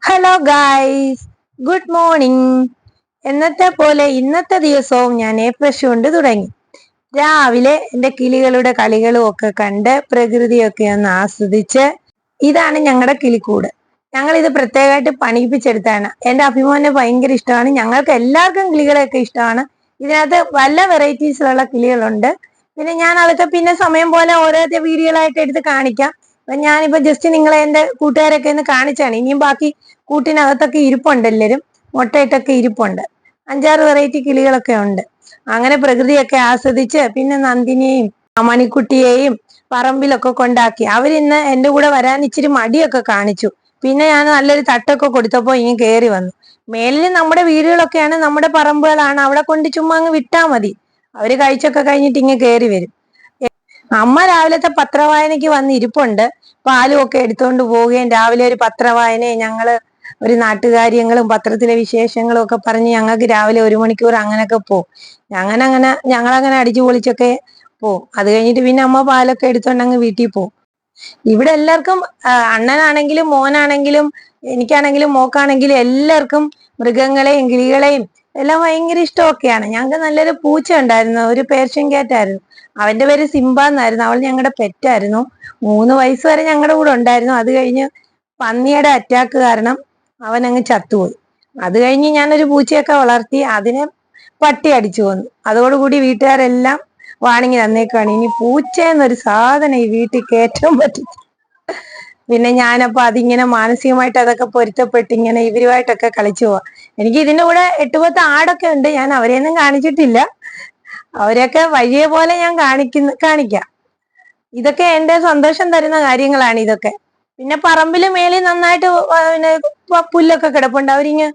Hello guys, good morning. എന്നത്തെ പോലെ ഇന്നത്തെ ദിവസവും ഞാൻ ഫ്രഷ് കൊണ്ട് തുടങ്ങി. രാവിലെ എൻ്റെ കിളികളുടെ കളികളും ഒക്കെ കണ്ട് പ്രകൃതിയൊക്കെ ഒന്ന് ആസ്വദിച്ച്, ഇതാണ് ഞങ്ങളുടെ കിളിക്കൂട്. ഞങ്ങൾ ഇത് പ്രത്യേകമായിട്ട് പണിയിപ്പിച്ചെടുത്താണ്. എൻ്റെ അഭിമാനെ ഭയങ്കര ഇഷ്ടമാണ്. ഞങ്ങൾക്ക് എല്ലാവർക്കും കിളികളെയൊക്കെ ഇഷ്ടമാണ്. ഇതിനകത്ത് പല വെറൈറ്റീസിലുള്ള കിളികളുണ്ട്. പിന്നെ ഞാൻ അതൊക്കെ പിന്നെ സമയം പോലെ ഓരോ വീഡിയോകളായിട്ട് എടുത്ത് കാണിക്കാം. അപ്പൊ ഞാനിപ്പോ ജസ്റ്റ് നിങ്ങളെ എൻ്റെ കൂട്ടുകാരൊക്കെ ഒന്ന് കാണിച്ചാണ്. ഇനിയും ബാക്കി കൂട്ടിനകത്തൊക്കെ ഇരിപ്പുണ്ട്, എല്ലാവരും മുട്ടയിട്ടൊക്കെ ഇരിപ്പുണ്ട്. 5-6 വെറൈറ്റി കിളികളൊക്കെ ഉണ്ട്. അങ്ങനെ പ്രകൃതിയൊക്കെ ആസ്വദിച്ച് പിന്നെ നന്ദിനിയെയും മണിക്കുട്ടിയെയും പറമ്പിലൊക്കെ കൊണ്ടാക്കി. അവരിന്ന് എൻ്റെ കൂടെ വരാൻ ഇച്ചിരി മടിയൊക്കെ കാണിച്ചു. പിന്നെ ഞാൻ നല്ലൊരു തട്ടൊക്കെ കൊടുത്തപ്പോൾ ഇങ്ങനെ കയറി വന്നു. മേലിൽ നമ്മുടെ വീടുകളൊക്കെയാണ്, നമ്മുടെ പറമ്പുകളാണ്, അവിടെ കൊണ്ട് ചുമ്മാ അങ്ങ് വിട്ടാ മതി. അവര് കഴിച്ചൊക്കെ കഴിഞ്ഞിട്ട് ഇങ്ങനെ കയറി വരും. അമ്മ രാവിലത്തെ പത്രവായനയ്ക്ക് വന്ന് ഇരിപ്പുണ്ട്. പാലും ഒക്കെ എടുത്തുകൊണ്ട് പോവുകയും രാവിലെ ഒരു പത്രവായനയും ഞങ്ങള് ഒരു നാട്ടുകാര്യങ്ങളും പത്രത്തിലെ വിശേഷങ്ങളും ഒക്കെ പറഞ്ഞ് ഞങ്ങൾക്ക് രാവിലെ 1 മണിക്കൂർ അങ്ങനെയൊക്കെ പോകും. ഞങ്ങളങ്ങനെ അടിച്ചു പൊളിച്ചൊക്കെ പോവും. അത് കഴിഞ്ഞിട്ട് പിന്നെ അമ്മ പാലൊക്കെ എടുത്തോണ്ട് അങ്ങ് വീട്ടിൽ പോകും. ഇവിടെ എല്ലാവർക്കും അണ്ണനാണെങ്കിലും മോനാണെങ്കിലും എനിക്കാണെങ്കിലും മോക്കാണെങ്കിലും എല്ലാവർക്കും മൃഗങ്ങളെയും കിളികളെയും എല്ലാം ഭയങ്കര ഇഷ്ടമൊക്കെയാണ്. ഞങ്ങൾക്ക് നല്ലൊരു പൂച്ച ഉണ്ടായിരുന്നു, ഒരു പേർഷ്യൻ ക്യാറ്റ് ആയിരുന്നു. അവന്റെ പേര് സിംബ എന്നായിരുന്നു. അവൾ ഞങ്ങളുടെ പെറ്റായിരുന്നു. 3 വയസ്സ് വരെ ഞങ്ങളുടെ കൂടെ ഉണ്ടായിരുന്നു. അത് കഴിഞ്ഞ് പന്നിയുടെ അറ്റാക്ക് കാരണം അവൻ അങ്ങ് ചത്തുപോയി. അത് കഴിഞ്ഞ് ഞാനൊരു പൂച്ചയൊക്കെ വളർത്തി. അതിനെ പട്ടി അടിച്ചു കൊന്നു. അതോടുകൂടി വീട്ടുകാരെല്ലാം വാണിങ്ങി തന്നേക്കാണ്, ഇനി പൂച്ച എന്നൊരു സാധനം ഈ വീട്ടിൽ കയറ്റാൻ പറ്റില്ല. പിന്നെ ഞാനപ്പോ അതിങ്ങനെ മാനസികമായിട്ട് അതൊക്കെ പൊരുത്തപ്പെട്ട് ഇങ്ങനെ ഇവരുമായിട്ടൊക്കെ കളിച്ചു പോവാ. എനിക്ക് ഇതിന്റെ കൂടെ 8-10 ആടൊക്കെ ഉണ്ട്. ഞാൻ അവരെയൊന്നും കാണിച്ചിട്ടില്ല. അവരെയൊക്കെ വഴിയെ പോലെ ഞാൻ കാണിക്കാം. ഇതൊക്കെ എന്റെ സന്തോഷം തരുന്ന കാര്യങ്ങളാണ് ഇതൊക്കെ. പിന്നെ പറമ്പില് മേളിൽ നന്നായിട്ട് പിന്നെ പുല്ലൊക്കെ കിടപ്പുണ്ട്. അവരിങ്ങ്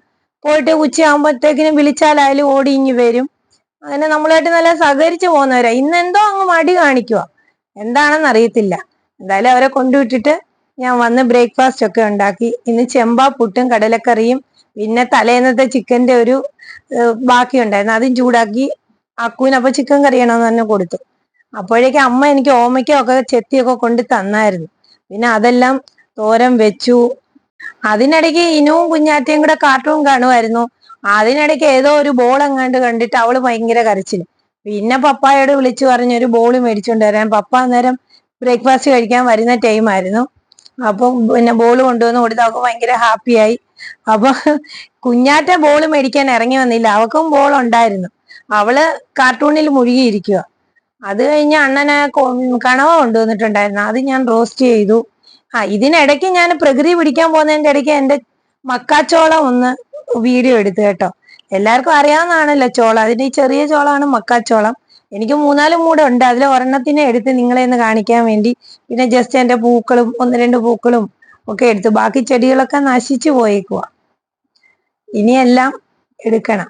പോയിട്ട് ഉച്ചയാകുമ്പോഴത്തേക്കിനും വിളിച്ചാലായാലും ഓടി ഇങ്ങി വരും. അങ്ങനെ നമ്മളായിട്ട് നല്ല സഹകരിച്ചു പോകുന്നവരാ. ഇന്നെന്തോ അങ്ങ് മടി കാണിക്കുക, എന്താണെന്ന് അറിയത്തില്ല. എന്തായാലും അവരെ കൊണ്ടുവിട്ടിട്ട് ഞാൻ വന്ന് ബ്രേക്ക്ഫാസ്റ്റ് ഒക്കെ ഉണ്ടാക്കി. ഇന്ന് ചെമ്പാ പുട്ടും കടലക്കറിയും പിന്നെ തലേന്നത്തെ ചിക്കന്റെ ഒരു ബാക്കി ഉണ്ടായിരുന്നു, അതും ചൂടാക്കി അക്കുവിനപ്പൊ ചിക്കൻ കറിയണമെന്ന് തന്നെ കൊടുത്തു. അപ്പോഴേക്കും അമ്മ എനിക്ക് ഓമയ്ക്കൊക്കെ ചെത്തിയൊക്കെ കൊണ്ട് തന്നായിരുന്നു. പിന്നെ അതെല്ലാം തോരൻ വെച്ചു. അതിനിടയ്ക്ക് ഇനുവും കുഞ്ഞാറ്റയും കൂടെ കാർട്ടൂൺ കാണുമായിരുന്നു. അതിനിടയ്ക്ക് ഏതോ ഒരു ബോൾ എങ്ങാണ്ട് കണ്ടിട്ട് അവള് ഭയങ്കര കരച്ചില്. പിന്നെ പപ്പായോട് വിളിച്ചു പറഞ്ഞ് ഒരു ബോൾ മേടിച്ചുകൊണ്ട് വരാൻ. പപ്പ അന്നേരം ബ്രേക്ക്ഫാസ്റ്റ് കഴിക്കാൻ വരുന്ന ടൈം ആയിരുന്നു. അപ്പൊ പിന്നെ ബോൾ കൊണ്ടുവന്ന് കൊടുത്ത് അവൾക്ക് ഭയങ്കര ഹാപ്പിയായി. അപ്പൊ കുഞ്ഞാറ്റ ബോൾ മേടിക്കാൻ ഇറങ്ങി വന്നില്ല, അവൾക്കും ബോൾ ഉണ്ടായിരുന്നു. അവള് കാർട്ടൂണിൽ മുഴുകിയിരിക്കുക. അത് കഴിഞ്ഞ് അണ്ണന് കണവ കൊണ്ടുവന്നിട്ടുണ്ടായിരുന്നു, അത് ഞാൻ റോസ്റ്റ് ചെയ്തു. ഇതിനിടയ്ക്ക് ഞാൻ പ്രകൃതി പിടിക്കാൻ പോകുന്നതിന്റെ ഇടയ്ക്ക് എന്റെ മക്കാച്ചോളം ഒന്ന് വീഡിയോ എടുത്തു കേട്ടോ. എല്ലാവർക്കും അറിയാവുന്നതാണല്ലോ ചോളം. അതിന്റെ ഈ ചെറിയ ചോളമാണ് മക്കാച്ചോളം. എനിക്ക് 3-4 മൂട് ഉണ്ട്. അതിൽ ഒരെണ്ണത്തിനെ എടുത്ത് നിങ്ങളെ ഒന്ന് കാണിക്കാൻ വേണ്ടി. പിന്നെ ജസ്റ്റ് എന്റെ പൂക്കളും 1-2 പൂക്കളും ഒക്കെ എടുത്തു. ബാക്കി ചെടികളൊക്കെ നശിച്ചു പോയേക്കുക. ഇനിയെല്ലാം എടുക്കണം.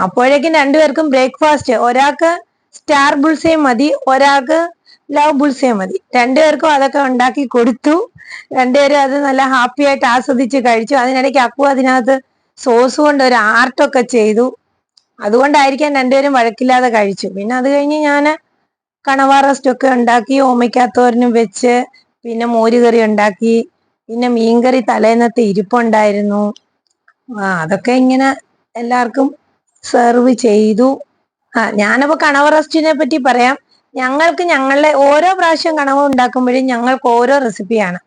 അപ്പോഴേക്കും 2 പേർക്കും ബ്രേക്ക്ഫാസ്റ്റ്, ഒരാൾക്ക് സ്റ്റാർ ബുൾസേ മതി, ഒരാൾക്ക് ലവ് ബുൾസേ മതി. 2 പേർക്കും അതൊക്കെ ഉണ്ടാക്കി കൊടുത്തു. 2 പേരും അത് നല്ല ഹാപ്പി ആയിട്ട് ആസ്വദിച്ച് കഴിച്ചു. അതിനിടയ്ക്ക് അക്കു അതിനകത്ത് സോസ് കൊണ്ട് ഒരു ആർട്ടൊക്കെ ചെയ്തു. അതുകൊണ്ടായിരിക്കാം 2 പേരും വഴക്കില്ലാതെ കഴിച്ചു. പിന്നെ അത് കഴിഞ്ഞ് ഞാൻ കണവ റോസ്റ്റ് ഒക്കെ ഉണ്ടാക്കി, ഓമയ്ക്കാത്തോരനും വെച്ച്, പിന്നെ മോരുകറി ഉണ്ടാക്കി, പിന്നെ മീൻകറി തലേന്നത്തെ ഇരിപ്പുണ്ടായിരുന്നു. അതൊക്കെ ഇങ്ങനെ എല്ലാവർക്കും സെർവ് ചെയ്തു. ഞാനപ്പോ കണവ റോസ്റ്റിനെ പറ്റി പറയാം. ഞങ്ങളുടെ ഓരോ പ്രാവശ്യം കണവ ഉണ്ടാക്കുമ്പോഴും ഞങ്ങൾക്ക് ഓരോ റെസിപ്പിയാണ്.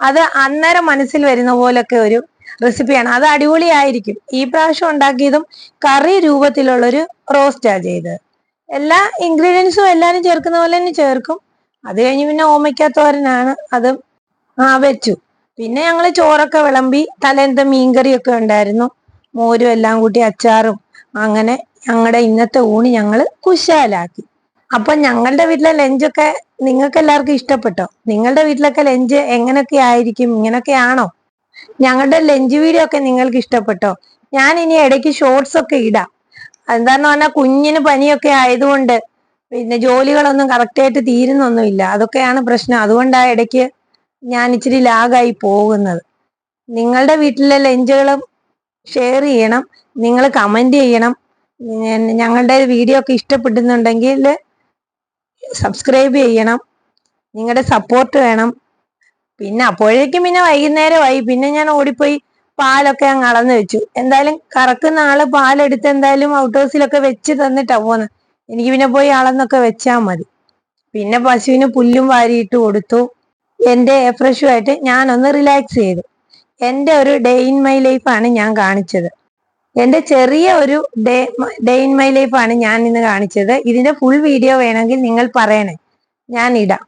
അത് അന്നേരം മനസ്സിൽ വരുന്ന പോലൊക്കെ ഒരു റെസിപ്പിയാണ്. അത് അടിപൊളിയായിരിക്കും. ഈ പ്രാവശ്യം ഉണ്ടാക്കിയതും കറി രൂപത്തിലുള്ളൊരു റോസ്റ്റാ ചെയ്തത്. എല്ലാ ഇൻഗ്രീഡിയൻസും എല്ലാവരും ചേർക്കുന്ന പോലെ തന്നെ ചേർക്കും. അത് കഴിഞ്ഞ് പിന്നെ ഓമയ്ക്കാത്തോരനാണ്, അത് വെച്ചു. പിന്നെ ഞങ്ങൾ ചോറൊക്കെ വിളമ്പി. തലേന്നത്തെ മീൻകറിയൊക്കെ ഉണ്ടായിരുന്നു, മോരും എല്ലാം കൂട്ടി അച്ചാറും. അങ്ങനെ ഞങ്ങളുടെ ഇന്നത്തെ ഊണ് ഞങ്ങൾ കുശാലാക്കി. അപ്പൊ ഞങ്ങളുടെ വീട്ടിലെ ലഞ്ചൊക്കെ നിങ്ങൾക്ക് എല്ലാവർക്കും ഇഷ്ടപ്പെട്ടോ? നിങ്ങളുടെ വീട്ടിലൊക്കെ ലഞ്ച് എങ്ങനെയൊക്കെ ആയിരിക്കും? ഇങ്ങനൊക്കെയാണോ? ഞങ്ങളുടെ ലഞ്ച് വീഡിയോ ഒക്കെ നിങ്ങൾക്ക് ഇഷ്ടപ്പെട്ടോ? ഞാൻ ഇനി ഇടയ്ക്ക് ഷോർട്സ് ഒക്കെ ഇടാം. എന്താന്ന് പറഞ്ഞാൽ കുഞ്ഞിന് പനിയൊക്കെ ആയതുകൊണ്ട് പിന്നെ ജോലികളൊന്നും കറക്റ്റായിട്ട് തീരുന്നൊന്നുമില്ല. അതൊക്കെയാണ് പ്രശ്നം. അതുകൊണ്ടാണ് ഇടയ്ക്ക് ഞാൻ ഇച്ചിരി ലാഗായി പോകുന്നത്. നിങ്ങളുടെ വീട്ടിലെ ലഞ്ചുകളും ഷെയർ ചെയ്യണം, നിങ്ങൾ കമന്റ് ചെയ്യണം. ഞങ്ങളുടെ വീഡിയോ ഒക്കെ ഇഷ്ടപ്പെടുന്നുണ്ടെങ്കിൽ സബ്സ്ക്രൈബ് ചെയ്യണം. നിങ്ങളുടെ സപ്പോർട്ട് വേണം. പിന്നെ അപ്പോഴേക്കും പിന്നെ വൈകുന്നേരമായി. പിന്നെ ഞാൻ ഓടിപ്പോയി പാലൊക്കെ അങ്ങ് അളന്ന് വെച്ചു. എന്തായാലും കറക്കുന്ന ആള് പാലെടുത്ത് എന്തായാലും ഔട്ട് ഹൗസിലൊക്കെ വെച്ച് തന്നിട്ടാ പോന്ന്. എനിക്ക് പിന്നെ പോയി അളന്നൊക്കെ വെച്ചാൽ മതി. പിന്നെ പശുവിന് പുല്ലും വാരിയിട്ട് കൊടുത്തു. എന്റെ ഫ്രഷുമായിട്ട് ഞാനൊന്ന് റിലാക്സ് ചെയ്തു. എന്റെ ഒരു ഡേ ഇൻ മൈ ലൈഫാണ് ഞാൻ കാണിച്ചത്. എന്റെ ചെറിയ ഒരു ഡേ ഇൻ മൈ ലൈഫാണ് ഞാൻ ഇന്ന് കാണിച്ചത്. ഇതിന്റെ ഫുൾ വീഡിയോ വേണമെങ്കിൽ നിങ്ങൾ പറയണേ, ഞാൻ ഇടാം.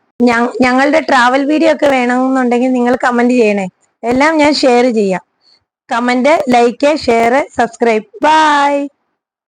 ഞങ്ങളുടെ ട്രാവൽ വീഡിയോ ഒക്കെ വേണമെന്നുണ്ടെങ്കിൽ നിങ്ങൾ കമന്റ് ചെയ്യണേ, എല്ലാം ഞാൻ ഷെയർ ചെയ്യാം. Comment, like, share, subscribe. By.